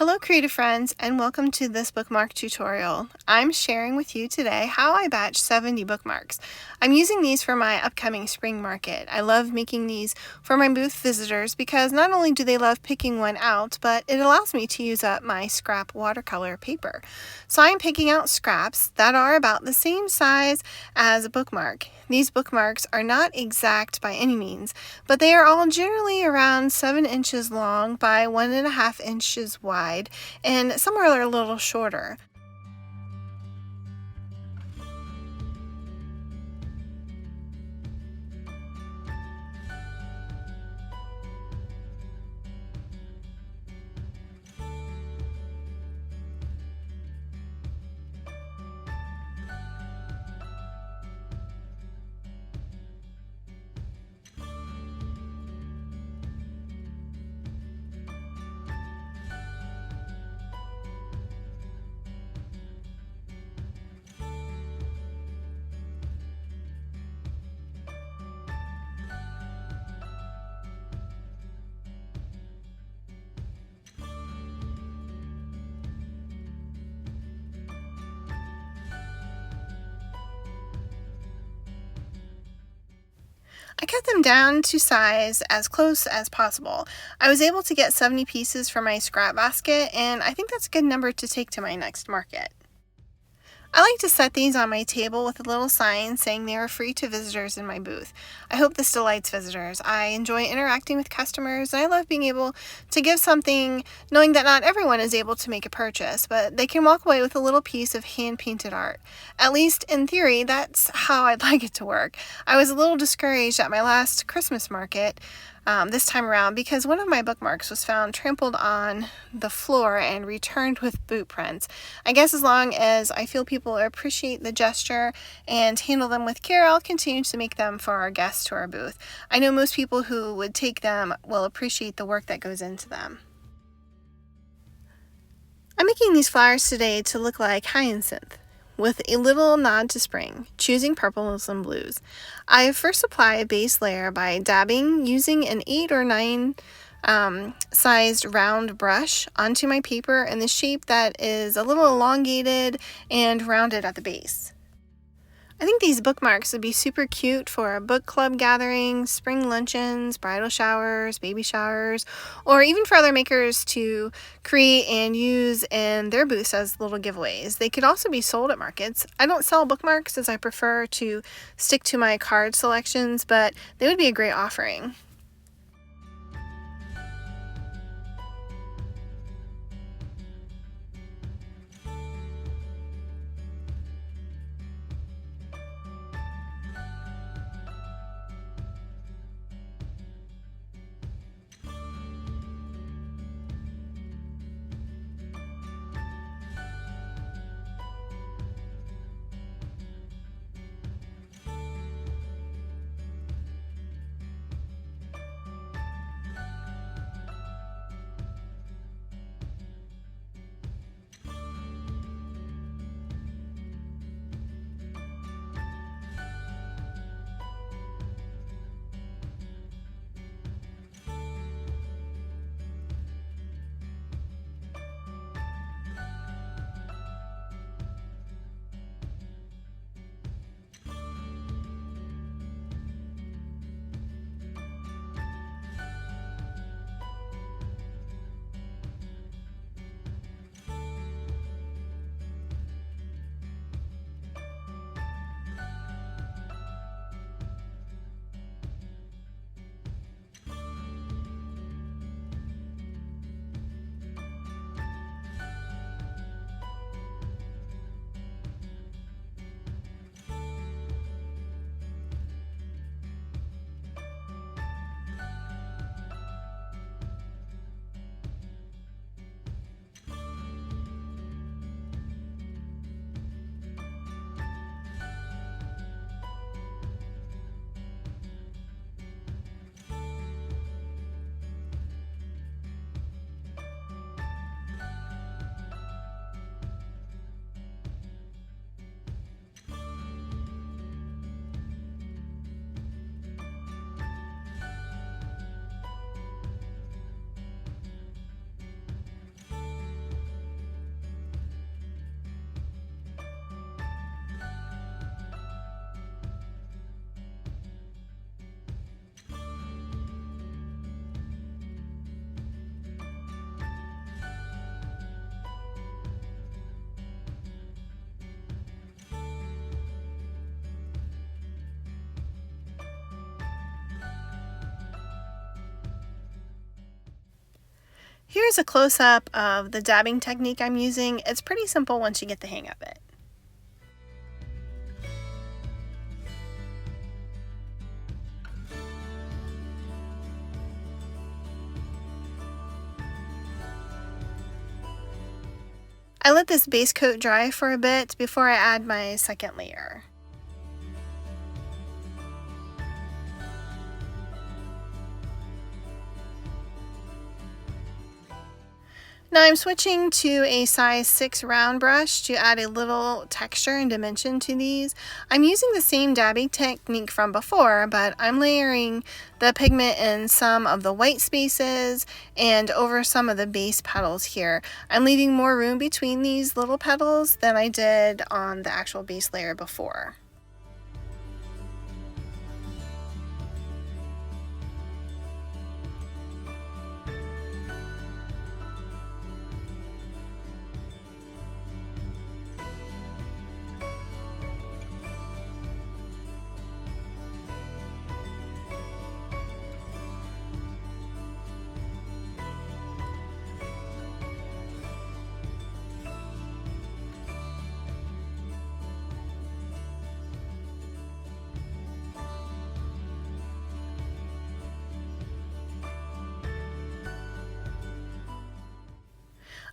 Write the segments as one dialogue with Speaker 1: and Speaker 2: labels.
Speaker 1: Hello creative friends, and welcome to this bookmark tutorial. I'm sharing with you today how I batch 70 bookmarks. I'm using these for my upcoming spring market. I love making these for my booth visitors because not only do they love picking one out, but it allows me to use up my scrap watercolor paper. So I'm picking out scraps that are about the same size as a bookmark. These bookmarks are not exact by any means, but they are all generally around 7 inches long by 1.5 inches wide, and some are a little shorter. I cut them down to size as close as possible. I was able to get 70 pieces for my scrap basket, and I think that's a good number to take to my next market. I like to set these on my table with a little sign saying they are free to visitors in my booth. I hope this delights visitors. I enjoy interacting with customers, and I love being able to give something knowing that not everyone is able to make a purchase, but they can walk away with a little piece of hand-painted art. At least in theory, that's how I'd like it to work. I was a little discouraged at my last Christmas market this time around because one of my bookmarks was found trampled on the floor and returned with boot prints. I guess as long as I feel people appreciate the gesture and handle them with care, I'll continue to make them for our guests to our booth. I know most people who would take them will appreciate the work that goes into them. I'm making these flowers today to look like hyacinth, with a little nod to spring, choosing purples and blues. I first apply a base layer by dabbing using an 8 or 9 sized round brush onto my paper in the shape that is a little elongated and rounded at the base. I think these bookmarks would be super cute for book club gatherings, spring luncheons, bridal showers, baby showers, or even for other makers to create and use in their booths as little giveaways. They could also be sold at markets. I don't sell bookmarks as I prefer to stick to my card selections, but they would be a great offering. Here's a close-up of the dabbing technique I'm using. It's pretty simple once you get the hang of it. I let this base coat dry for a bit before I add my second layer. Now I'm switching to a size 6 round brush to add a little texture and dimension to these. I'm using the same dabbing technique from before, but I'm layering the pigment in some of the white spaces and over some of the base petals here. I'm leaving more room between these little petals than I did on the actual base layer before.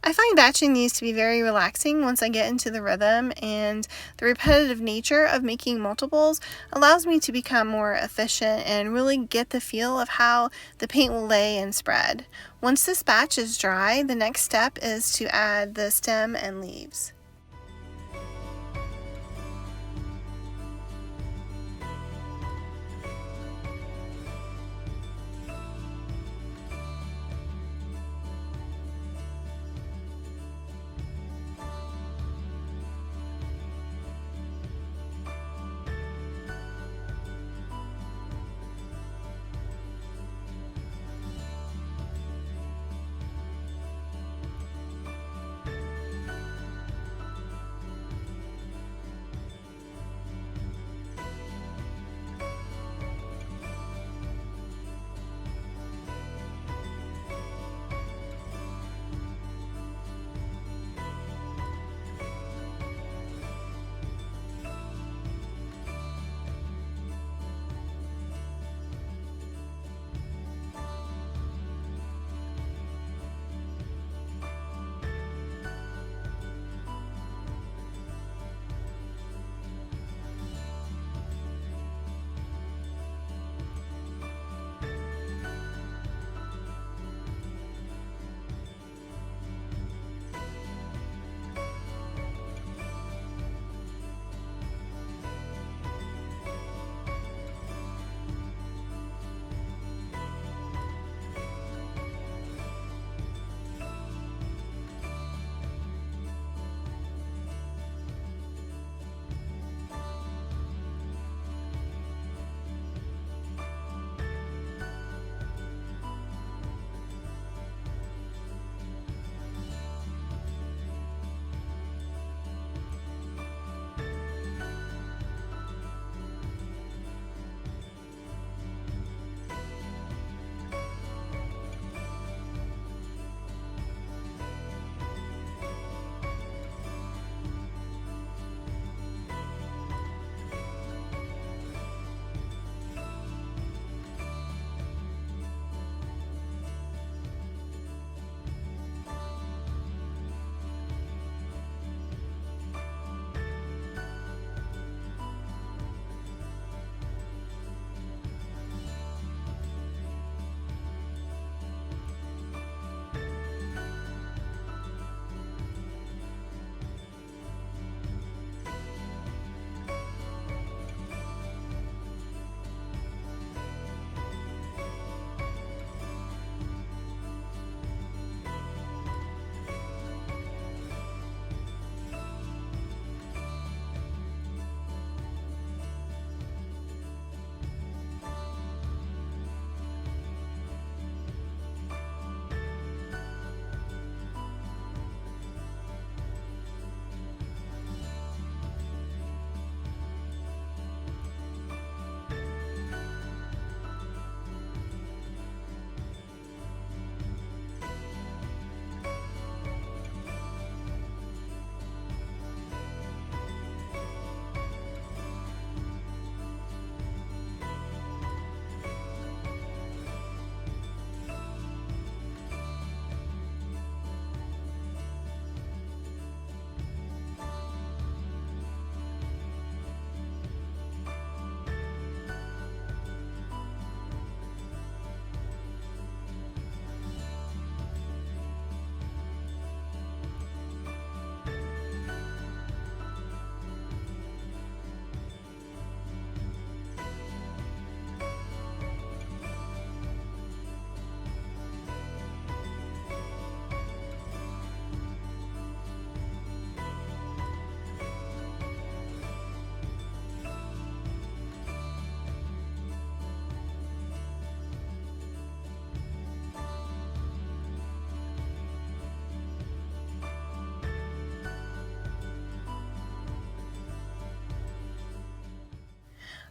Speaker 1: I find batching these to be very relaxing once I get into the rhythm, and the repetitive nature of making multiples allows me to become more efficient and really get the feel of how the paint will lay and spread. Once this batch is dry, the next step is to add the stem and leaves.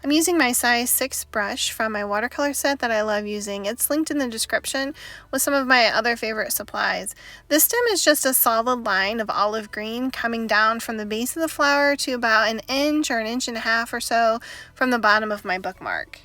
Speaker 1: I'm using my size 6 brush from my watercolor set that I love using. It's linked in the description with some of my other favorite supplies. This stem is just a solid line of olive green coming down from the base of the flower to about an inch or an inch and a half or so from the bottom of my bookmark.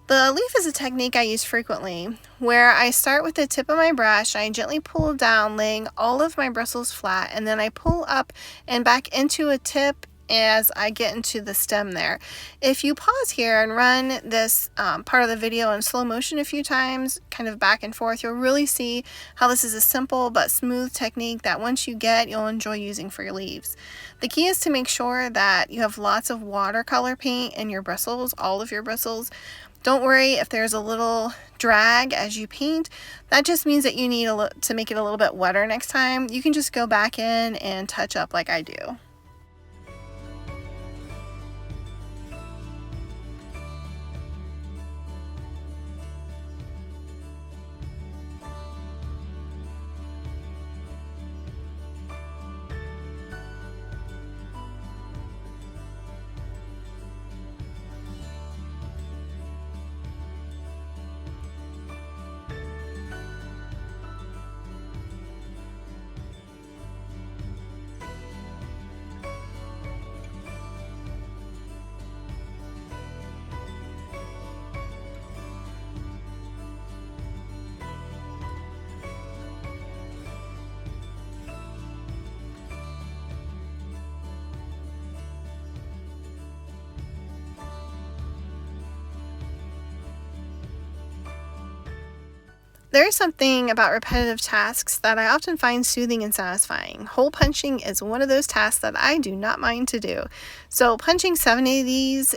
Speaker 1: The leaf is a technique I use frequently, where I start with the tip of my brush, I gently pull down, laying all of my bristles flat, and then I pull up and back into a tip as I get into the stem there. If you pause here and run this part of the video in slow motion a few times, kind of back and forth, you'll really see how this is a simple but smooth technique that once you get, you'll enjoy using for your leaves. The key is to make sure that you have lots of watercolor paint in your bristles, all of your bristles. Don't worry if there's a little drag as you paint. That just means that you need to make it a little bit wetter next time. You can just go back in and touch up like I do. There is something about repetitive tasks that I often find soothing and satisfying. Hole punching is one of those tasks that I do not mind to do. So punching 70 of these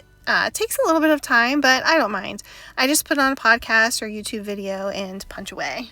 Speaker 1: takes a little bit of time, but I don't mind. I just put on a podcast or YouTube video and punch away.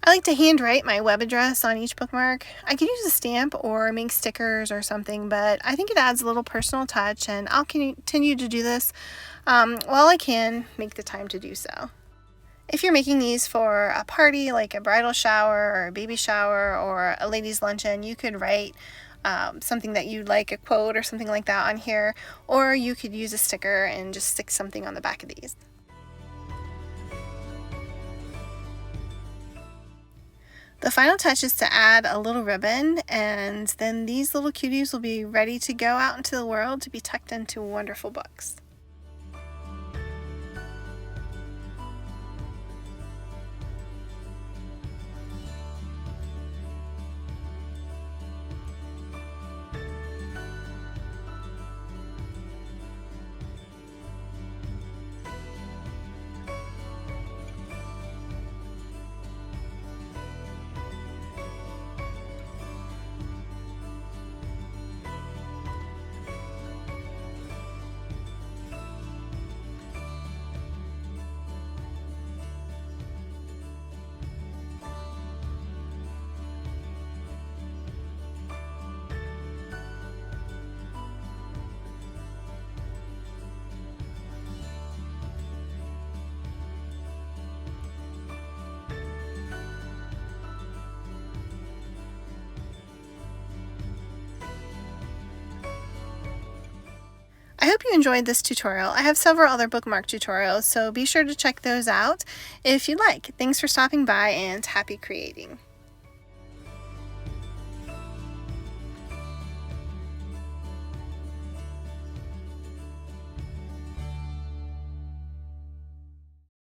Speaker 1: I like to handwrite my web address on each bookmark. I could use a stamp or make stickers or something, but I think it adds a little personal touch, and I'll continue to do this while I can make the time to do so. If you're making these for a party like a bridal shower or a baby shower or a ladies' luncheon, you could write something that you'd like, a quote or something like that on here, or you could use a sticker and just stick something on the back of these. The final touch is to add a little ribbon, and then these little cuties will be ready to go out into the world to be tucked into wonderful books. I hope you enjoyed this tutorial. I have several other bookmark tutorials, so be sure to check those out if you like. Thanks for stopping by, and happy creating.